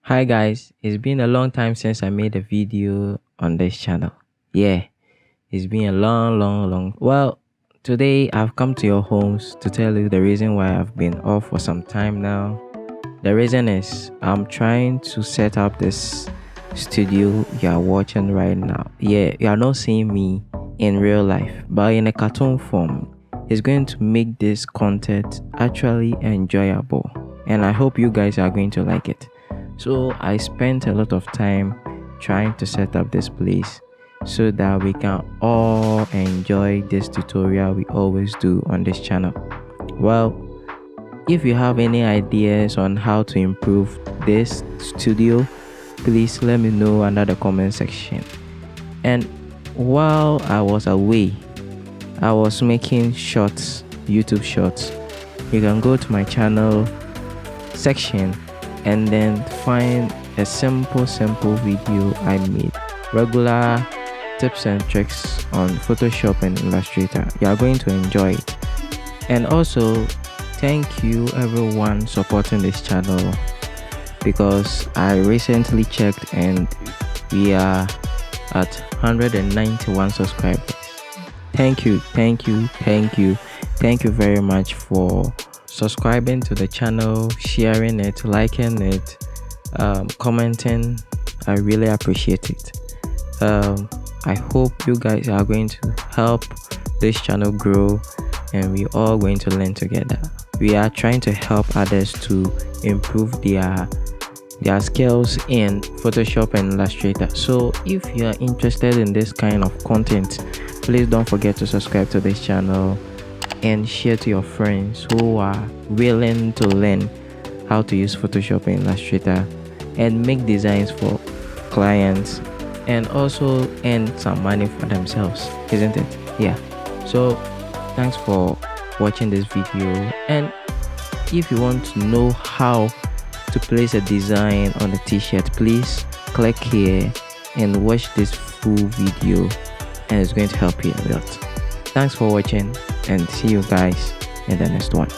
Hi guys, it's been a long time since I made a video on this channel. Yeah, it's been a long. Well, today I've come to your homes to tell you the reason why I've been off for some time now. The reason is I'm trying to set up this studio you are watching right now. Yeah, you are not seeing me in real life, but in a cartoon form. It's going to make this content actually enjoyable, and I hope you guys are going to like it. So I spent a lot of time trying to set up this place so that we can all enjoy this tutorial we always do on this channel. Well, if you have any ideas on how to improve this studio, please let me know under the comment section. And while I was away, I was making shorts, YouTube shorts. You can go to my channel section and then find a simple video I made. Regular tips and tricks on Photoshop and Illustrator. You are going to enjoy it. And also, thank you everyone supporting this channel, because I recently checked and we are at 191 subscribers. Thank you very much for subscribing to the channel, sharing it, liking it, commenting. I really appreciate it. I hope you guys are going to help this channel grow, and we're all going to learn together. We are trying to help others to improve their skills in Photoshop and Illustrator. So if you are interested in this kind of content, please don't forget to subscribe to this channel and share to your friends who are willing to learn how to use Photoshop and Illustrator and make designs for clients and also earn some money for themselves, isn't it? Yeah. So thanks for watching this video, and if you want to know how to place a design on a t-shirt, please click here and watch this full video, and it's going to help you a lot. Thanks for watching, and see you guys in the next one.